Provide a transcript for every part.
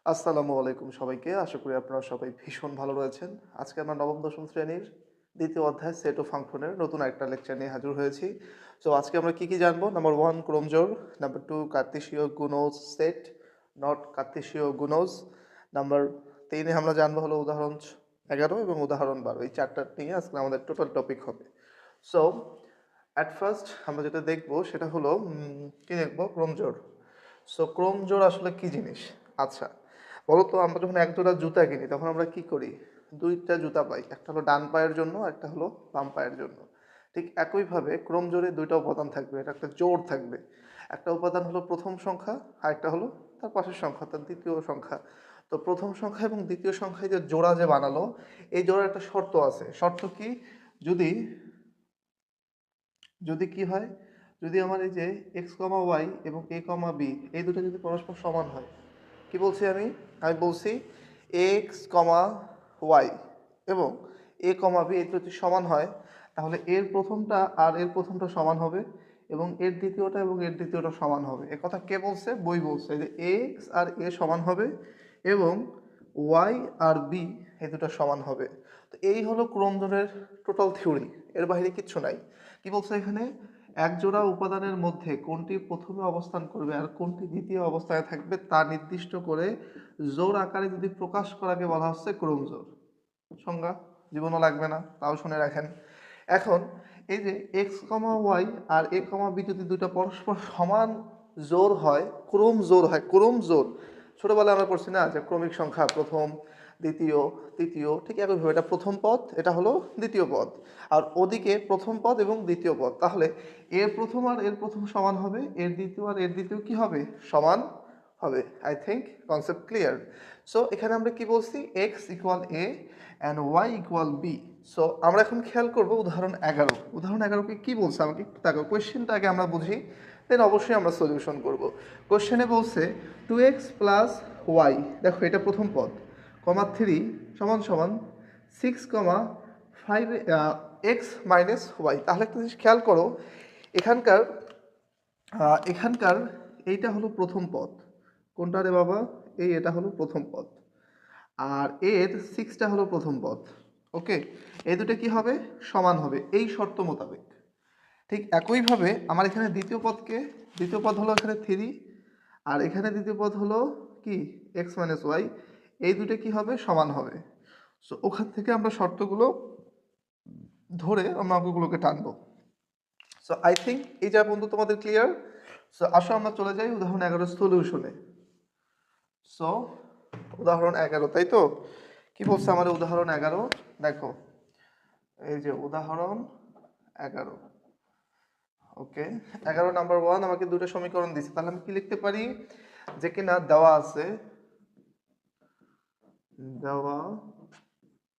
আসসালামু আলাইকুম সবাইকে। আশা করি আপনারা সবাই ভীষণ ভালো রয়েছেন। আজকে আমরা নবম দশম শ্রেণীর দ্বিতীয় অধ্যায় সেট ও ফাংশনের নতুন একটা লেকচার নিয়ে হাজির হয়েছি। সো আজকে আমরা কি জানবো? নাম্বার 1 ক্রমজোড়, নাম্বার 2 কার্তেশীয় গুণজ সেট, নট কার্তেশীয় গুণজ, নাম্বার 3 এ আমরা জানবো হলো উদাহরণ 11 এবং উদাহরণ 12। এই চারটা নিয়ে আজকে আমাদের টোটাল টপিক হবে। সো অ্যাট ফার্স্ট আমরা যেটা দেখবো সেটা হলো কি দেখবো? ক্রমজোড়। সো ক্রমজোড় আসলে কি জিনিস? আচ্ছা, বলতো আমরা যখন এক জোড়া জুতা কিনি তখন আমরা কি করি? দুইটা জুতা পাই, একটা হলো ডান পায়ের জন্য, একটা হলো বাম পায়ের জন্য। ঠিক একইভাবে ক্রমজোড়ে দুইটা উপাদান থাকবে, এটা একটা জোড় থাকবে। একটা উপাদান হলো প্রথম সংখ্যা, আর একটা হলো তার পাশের সংখ্যা, তার দ্বিতীয় সংখ্যা। তো প্রথম সংখ্যা এবং দ্বিতীয় সংখ্যায় যে জোড়া যে বানালো, এই জোড়ার একটা শর্ত আছে। শর্ত কি? যদি যদি কি হয়, যদি আমার এই যে এক্স কমা ওয়াই এবং এ কমা বি এই দুটো যদি পরস্পর সমান হয়। কি বলছি আমি? আমি বলছি এক্স কমা ওয়াই এবং এ কমা বি এই যদি সমান হয়, তাহলে এর প্রথমটা আর এর প্রথমটা সমান হবে এবং এর দ্বিতীয়টা এবং এর দ্বিতীয়টা সমান হবে। এ কথা কে বলছে? বই বলছে যে এক্স আর এ সমান হবে এবং ওয়াই আর বি এই দুটো সমান হবে। তো এই হলো ক্রমজোড়ের টোটাল থিওরি, এর বাইরে কিচ্ছু নাই। কি বলছে এখানে? এক জোড়া উপাদানের মধ্যে কোনটি প্রথমে অবস্থান করবে আর কোনটি দ্বিতীয় অবস্থায় থাকবে তা নির্দিষ্ট করে জোড় আকারে যদি প্রকাশ করাকে বলা হচ্ছে ক্রমজোড়। সংজ্ঞা জীবনও লাগবে না, তাও শুনে রাখেন। এখন এই যে এক্স কমা ওয়াই আর এ কমা বি যদি দুটো পরস্পর সমান জোড় হয়, ক্রম জোড় হয়, ক্রম জোড়। ছোটবেলায় আমরা পড়ছি না যে ক্রমিক সংখ্যা প্রথম, দ্বিতীয়, তৃতীয়, ঠিক একইভাবে এটা প্রথম পদ, এটা হলো দ্বিতীয় পদ, আর ওদিকে প্রথম পদ এবং দ্বিতীয় পদ। তাহলে এর প্রথম আর এর প্রথম সমান হবে, এর দ্বিতীয় আর এর দ্বিতীয় কি হবে? সমান হবে। I think concept clear. So এখানে আমরা কি বলছি? X equal a and y equal b. So আমরা এখন খেয়াল করব উদাহরণ 11। উদাহরণ 11কে কি বলছে আমাকে একটু তাকাও, কোয়েশ্চেনটা আগে আমরা বুঝি, দেন অবশ্যই আমরা সলিউশন করব। কোয়েশ্চেনে বলছে 2x প্লাস ওয়াই, দেখো এটা প্রথম পদ, কমা 3 সমান সমান 6, 5 এক্স মাইনাস ওয়াই। তাহলে একটা জিনিস খেয়াল করো, এখানকার এখানকার এইটা হলো প্রথম পদ। কোনটা রে বাবা? এটা হলো প্রথম পদ, আর এর 6টা হলো প্রথম পদ। ওকে, এই দুটো কি হবে? সমান হবে এই শর্ত মোতাবেক। ঠিক একইভাবে আমার এখানে দ্বিতীয় পদ হলো এখানে 3, আর এখানে দ্বিতীয় পদ হলো কি? X minus y. এই দুটো কি হবে? সমান হবে। সো ওখান থেকে আমরা শর্তগুলো ধরে আমরা অঙ্কগুলোকে টানবো। সো আই থিঙ্ক এই যা বন্ধু তোমাদের ক্লিয়ার। সো আসো আমরা চলে যাই উদাহরণ 11 সলিউশনে। সো উদাহরণ 11, তাই তো? কি বলছে আমার উদাহরণ 11? দেখো, এই যে উদাহরণ 11। ওকে, 11 নাম্বার 1 আমাকে দুটো সমীকরণ দিচ্ছে, তাহলে আমি কি লিখতে পারি? যে কিনা দেওয়া আছে, দেওয়া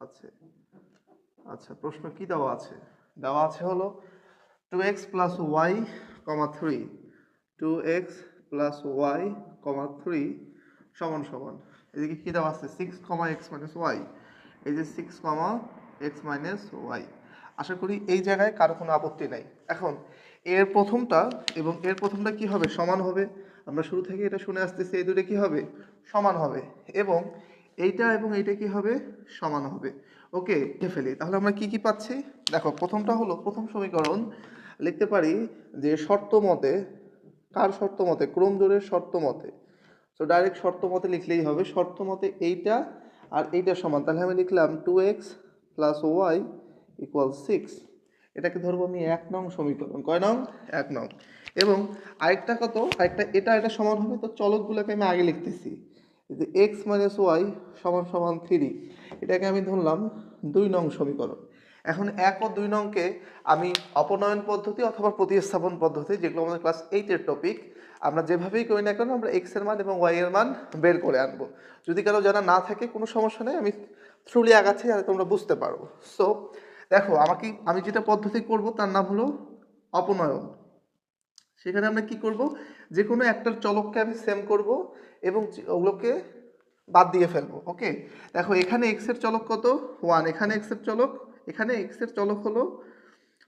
আছে। আচ্ছা, প্রশ্ন কি দেওয়া আছে? দেওয়া আছে হলো 2x plus y comma 3, 2x plus y comma 3 সমান সমান, এদিকে কি দেওয়া আছে? 6 কমা এক্স মাইনাস ওয়াই। এই যে 6 কমা এক্স মাইনাস ওয়াই। আশা করি এই জায়গায় কারো কোনো আপত্তি নাই। এখন এর প্রথমটা এবং এর প্রথমটা কি হবে? সমান হবে। আমরা শুরু থেকে এটা শুনে আসতেছি, এই দুটো কি হবে? সমান হবে। এবং এইটা এবং এইটা কি হবে? সমান হবে। ওকে, লিখে ফেলি। তাহলে আমরা কি কি পাচ্ছি? দেখো, প্রথমটা হলো প্রথম সমীকরণ, লিখতে পারি যে শর্ত মতে, কার শর্ত মতে? ক্রমজোড়ের শর্ত মতে। তো ডাইরেক্ট শর্ত মতে লিখলেই হবে। শর্ত মতে এইটা আর এইটা সমান, তাহলে আমি লিখলাম 2x প্লাস ওয়াই ইকুয়াল 6। এটাকে ধরবো আমি 1 নং সমীকরণ। কয় নং? 1 নং। এবং আরেকটা কত? আরেকটা এটা সমান হবে। তো চলকগুলোকে আমি আগে লিখতেছি যে এক্স মাইনাস ওয়াই সমান সমান 3, এটাকে আমি ধরলাম 2 নং সমীকরণ। এখন 1 ও 2 নংকে আমি অপনয়ন পদ্ধতি অথবা প্রতিস্থাপন পদ্ধতি, যেগুলো আমাদের ক্লাস 8-এর টপিক, আমরা যেভাবেই করি না কেন আমরা এক্স এর মান এবং ওয়াই এর মান বের করে আনবো। যদি কারো জানা না থাকে কোনো সমস্যা নেই, আমি থ্রুলি আগাচ্ছি যাতে তোমরা বুঝতে পারো। সো দেখো, আমি যেটা পদ্ধতি করব তার নাম হলো অপনয়ন। সেখানে আমরা কি করব? যে কোনো একটা চলককে আমি সেম করব এবং ওগুলোকে বাদ দিয়ে ফেলবো। ওকে, দেখো এখানে এক্স এর চলক কত? 1, এখানে এক্স এর চলক, এখানে এক্স এর চলক হলো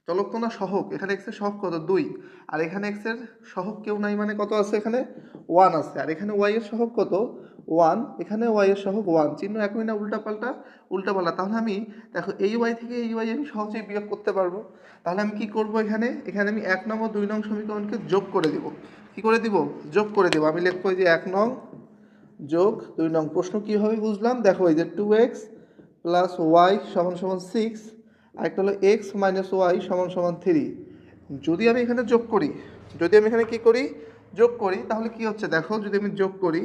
চলক তো না সহগ, এখানে এক্স এর সহগ কত 2, আর এখানে এক্স এর সহগ কেউ নাই মানে কত আছে এখানে 1 আছে, আর এখানে ওয়াই এর সহগ কত 1, এখানে ওয়াই এর সহগ 1, চিহ্ন একই না উল্টাপাল্টা, তাহলে আমি দেখো এই ওয়াই থেকে এই ওয়াই আমি সহজেই বিয়োগ করতে পারবো। তাহলে আমি কি করব, এখানে আমি 1 নং ও 2 নং সমীকরণকে যোগ করে দিব। কি করে দিব, যোগ করে দিব। আমি লিখবো যে 1 নং যোগ 2 নং। প্রশ্ন কীভাবে বুঝলাম দেখো, এই যে 2x প্লাস ওয়াই সমান সমান 6, আর একটা হলো এক্স মাইনাস ওয়াই সমান সমান 3। যদি আমি এখানে যোগ করি, যদি আমি এখানে কি করি যোগ করি, তাহলে কি হচ্ছে দেখো, যদি আমি যোগ করি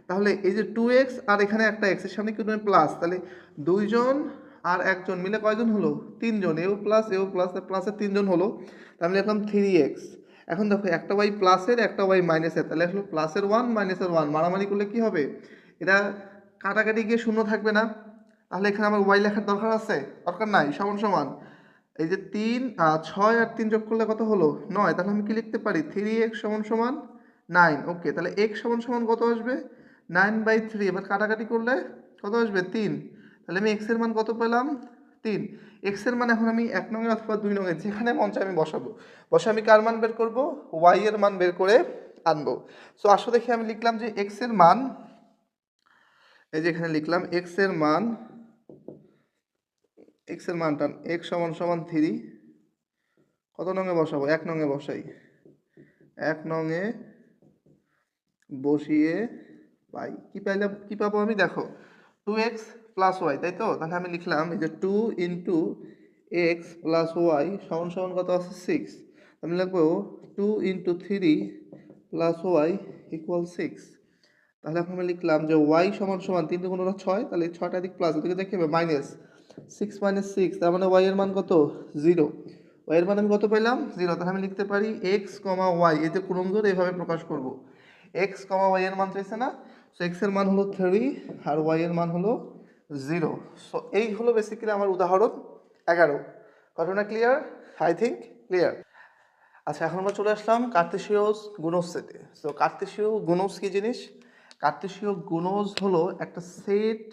তাহলে এই যে 2x আর এখানে একটা x এর সামনে কি প্লাস, তাহলে দুইজন আর একজন মিলে কয়জন হলো 3 জন, এও প্লাস প্লাসের 3 জন হলো, তাহলে আমি লিখলাম 3x। এখন দেখো একটা ওয়াই প্লাসের একটা ওয়াই মাইনাসের, তাহলে আসলে প্লাসের 1 মাইনাসের 1 মারামারি করলে কি হবে, এটা কাটাকাটি গিয়ে শূন্য থাকবে না, তাহলে এখানে আমার ওয়াই লেখার দরকার আছে, দরকার নাই, সমান সমান এই যে 6 আর 3 যোগ করলে কত হলো 9, তাহলে আমি কি লিখতে পারি 3x সমান সমান 9। ওকে, তাহলে x সমান সমান কত আসবে 9/3। এবার কাটাকাটি করলে কত আসবে 3, তাহলে আমি x এর মান কত পেলাম 3। x এর মান এখন আমি 1 নং অথবা 2 নং যেখানে মন চায় আমি বসাবো, বসে আমি কার মান বের করব, y এর মান বের করে আনবো। সো আসো দেখি, আমি লিখলাম যে x এর মান, এই যে এখানে লিখলাম x এর মানটা x সমান সমান 3, কত নঙে বসাবো 1 নঙে বসাই, 1 নঙে বসিয়ে পাই কি পাইলাম, কি পাবো আমি দেখো 2x প্লাস ওয়াই, তাই তো, তাহলে আমি লিখলাম এই যে 2 ইন্টু এক্স প্লাস ওয়াই সমান সমান কত আছে 6, আমি লিখবো 2 ইন্টু 3 প্লাস ওয়াই ইকুয়াল 6। তাহলে এখন আমি লিখলাম যে ওয়াই সমান সমান 3 × 6, তাহলে 6টা দিক প্লাস, ওদিকে দেখে মাইনাস 6 - 6, তার মানে ওয়াই এর মান কত 0, ওয়াই এর মান আমি কত পেলাম 0। তাহলে আমি লিখতে পারি এক্স কমা ওয়াই, এই যে ক্রম ধরে এভাবে প্রকাশ করব, এক্স কমা ওয়াই এর মান চাইছে না, সো এক্স এর মান হলো 3 আর ওয়াই এর মান হলো 0। সো এই হলো বেসিক্যালি আমার উদাহরণ 11। ঘটনা ক্লিয়ার, আই থিঙ্ক ক্লিয়ার। আচ্ছা, এখন আমরা চলে আসলাম কার্তেশীয় গুণজ সেটে। সো কার্তেশীয় গুণজ কি জিনিস, কার্তেশীয় গুণজ হলো একটা সেট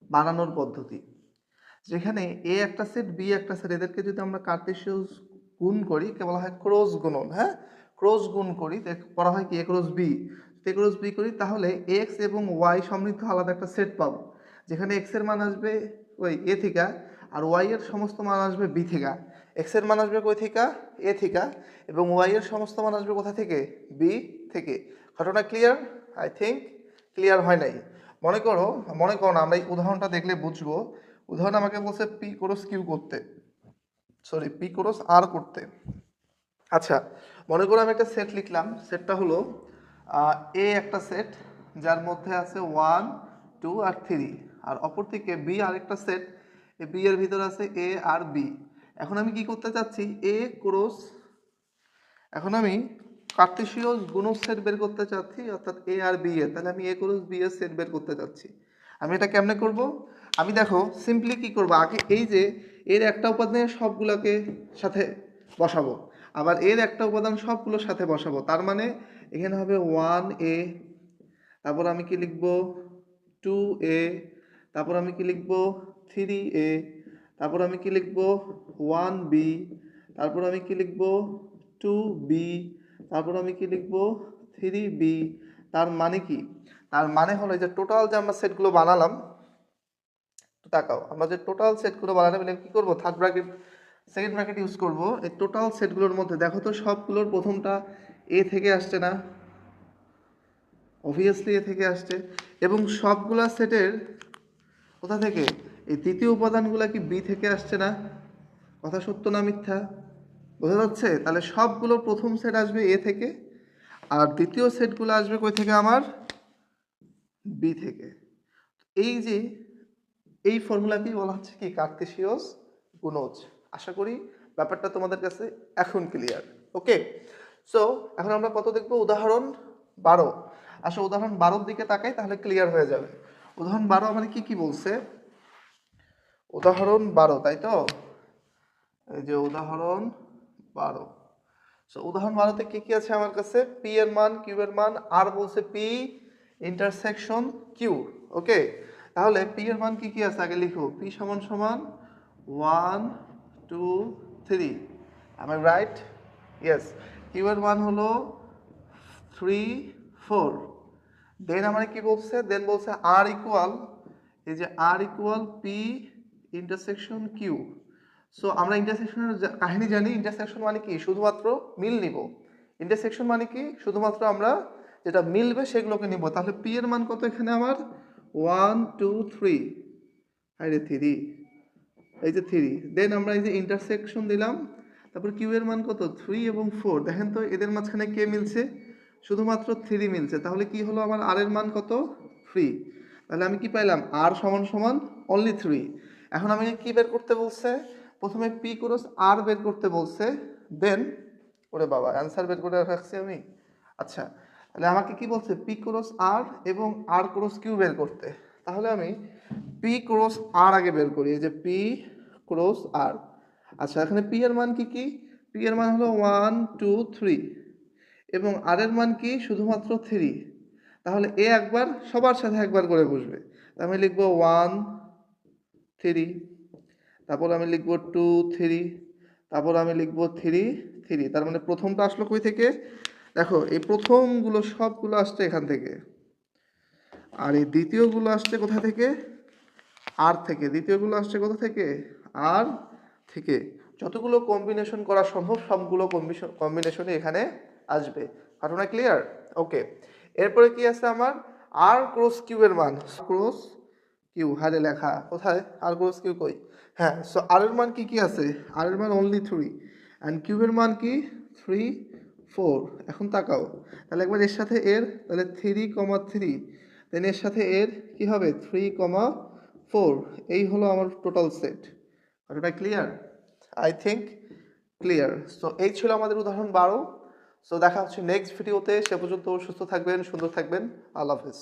বানানোর পদ্ধতি, যেখানে এ একটা সেট বি একটা সেট, এদেরকে যদি আমরা কার্তেশীয় গুণ করি কে বলা হয় ক্রস গুণন। হ্যাঁ, ক্রস গুণ করি করা হয় কি এ ক্রস বি, এ ক্রস বি করি, তাহলে এক্স এবং ওয়াই সমৃদ্ধ আলাদা একটা সেট পাবো, যেখানে এক্স এর মান আসবে ওই এ থেকে, আর ওয়াই এর সমস্ত মান আসবে বি থেকে। এক্স এর মান আসবে কই থেকে এ থেকে, এবং ওয়াই এর সমস্ত মান আসবে কোথা থেকে বি থেকে। ঘটনা ক্লিয়ার, আই থিঙ্ক ক্লিয়ার হয় নাই। মনে করো না, আমরা এই উদাহরণটা দেখলে বুঝবো। উদাহরণ আমাকে বলছে পি ক্রস কিউ করতে, সরি পি ক্রস আর করতে। আচ্ছা, মনে করো আমি একটা সেট লিখলাম, সেটটা হলো এ একটা সেট যার মধ্যে আছে 1 2 আর 3, আর অপর থেকে বি আরেকটা সেট, এই বি এর ভিতরে আছে এ আর বি। এখন আমি কি করতে চাচ্ছি এ ক্রস, এখন আমি কার্তেশীয় গুণজ সেট বের করতে চাচ্ছি, অর্থাৎ এ আর বি এর, তাহলে আমি এ ক্রস বি এর সেট বের করতে চাচ্ছি। আমি এটা কেমনে করব, আমি দেখো সিম্পলি কি করব, আগে এই যে এর একটা উপাদানের সবগুলোকে সাথে বসাবো, আবার এর একটা উপাদান সবগুলোর সাথে বসাবো, তার মানে এখানে হবে 1a, তারপর আমি কি লিখব 2a, তারপর আমি কি লিখব 3a, তারপর আমি কি লিখব 1b, তারপর আমি কি লিখব 2b, তারপর আমি কি লিখব 3b। তার মানে কি, তার মানে হলো যে টোটাল যে আমরা সেটগুলো বানালাম, তাকাও আমরা যে টোটাল সেটগুলো বানালাম এটা কি করব, third bracket second bracket use করব। এই টোটাল সেটগুলোর মধ্যে দেখো তো সবগুলোর প্রথমটা এ থেকে আসছে না, অবভিয়াসলি এ থেকে আসছে, এবং সবগুলা সেটের কোথা থেকে এই তৃতীয় উপাদানগুলো কি বি থেকে আসছে না, কথা সত্য না মিথ্যা, বোঝা যাচ্ছে? তাহলে সবগুলো প্রথম সেট আসবে এ থেকে, আর দ্বিতীয় সেটগুলো আসবে কই থেকে আমার বি থেকে। এই যে এই ফর্মুলাকেই বলা হচ্ছে কি কার্তেশীয় গুণজ। আশা করি ব্যাপারটা তোমাদের কাছে এখন ক্লিয়ার। ওকে, সো এখন আমরা কত দেখবো, উদাহরণ 12। আসলে উদাহরণ 12 দিকে তাকাই তাহলে ক্লিয়ার হয়ে যাবে। উদাহরণ 12 আমাদের কি কি বলছে, উদাহরণ 12 তাই তো, এই যে উদাহরণ 12। সো উদাহরণ 12তে কি কি আছে আমার কাছে, পি এর মান, কিউ এর মান, আর বলছে পি ইন্টারসেকশন কিউ। ওকে, তাহলে পি এর মান কি কি আছে আগে লিখো, পি সমান সমান 1 2 3, Am I right? Yes. Q এর মান হলো 3 4। দেন আমরা কি বলছে, দেন বলছে আর ইকুয়াল, এই যে R equal P intersection Q. So আমরা ইন্টারসেকশনের কাহিনী জানি, ইন্টারসেকশন মানে কি শুধুমাত্র মিল নিব। ইন্টারসেকশন মানে কি শুধুমাত্র আমরা যেটা মিলবে সেগুলোকে নিব। তাহলে পি এর মান কত এখানে আমার 1 2 3, আরে 3, এই যে 3। দেন আমরা এই যে ইন্টারসেকশন দিলাম, তারপর কিউ এর মান কত 3 এবং 4। দেখেন তো এদের মাঝখানে কে মিলছে, শুধুমাত্র 3 মিলছে। তাহলে কি হলো আমার আর এর মান কত 3। তাহলে আমি কি পাইলাম আর সমান সমান অনলি 3। এখন আমি কি বের করতে বলছে, প্রথমে পি ক্রস আর বের করতে বলছে, দেন ওরে বাবা অ্যান্সার বের করে রাখছি আমি। আচ্ছা তাহলে আমাকে কি বলছে পি ক্রস আর এবং আর ক্রস কিউ বের করতে। তাহলে আমি পি ক্রস আর আগে বের করি, এই যে পি ক্রস আর। আচ্ছা এখানে পি এর মান কি কি, পি এর মান হলো 1 2 3 এবং আর এর মান কি শুধুমাত্র 3। তাহলে এ একবার সবার সাথে একবার করে বসবে। আমি লিখবো 1 3, তারপর আমি লিখবো 2 3, তারপর আমি লিখবো 3 3। তার মানে প্রথমটা আসলো কই থেকে, দেখো এই প্রথমগুলো সবগুলো আসছে এখান থেকে, আর এই দ্বিতীয়গুলো আসছে কোথা থেকে, আর থেকে। দ্বিতীয়গুলো আসছে কোথা থেকে, আর থেকে। যতগুলো কম্বিনেশন করা সম্ভব সবগুলো কম্বিনেশনই এখানে আসবে। ঘটনা ক্লিয়ার? ওকে। এরপরে কি আছে আমার আর ক্রস কিউ এর মান, ক্রস কিউ হারে লেখা কোথায়, আর ক্রস কিউ কই, হ্যাঁ। সো আর এর মান কি কি আছে, আর এর মান অনলি 3 অ্যান্ড কিউ এর মান কি 3 4। এখন তাকাও তাহলে একবার এর সাথে এর, তাহলে 3,3, দেন এর সাথে এর কি হবে 3,4। এই হলো আমার টোটাল সেট। ওটা clear? I think clear. So এই ছিল আমাদের উদাহরণ 12। সো দেখা হচ্ছে নেক্সট ভিডিওতে। সে পর্যন্ত সুস্থ থাকবেন, সুন্দর থাকবেন। আল্লাহ হাফেজ।